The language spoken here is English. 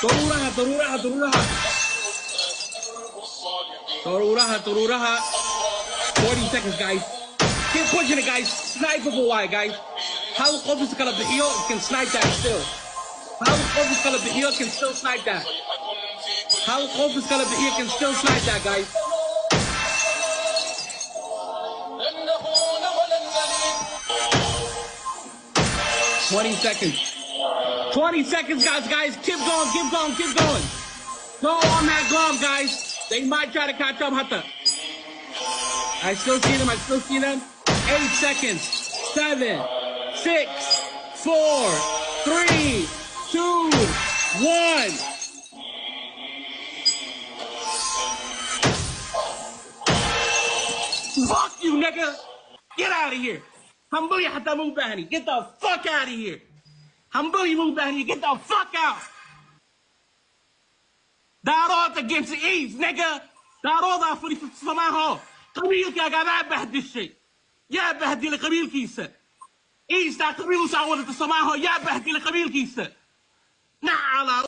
ضرورها 40 seconds guys. Keep pushing it guys. Snipeable wide guys. حاول قفز كلا بحيو can snipe that still. حاول قفز كلا بحيو can still snipe that. حاول قفز كلا بحيو can still snipe that guys. 20 seconds. 20 seconds, guys. Keep going. Go on that glove, guys. They might try to catch up, Hatta. I still see them. 8 seconds. 7, 6, 4, 3, 2, 1. Fuck you, nigga. Get out of here. Hambuli Hatta Mubahani. Get the fuck out of here. Hambuli Mubahani. Get the fuck out. دارات against the East, nigga. دارات في السماء. قبيلك يا جماعة بهدلشي. يا بهدل قبيل كيسة. إيش قبيل سعودة السماء يا بهدل قبيل كيسة. نعم.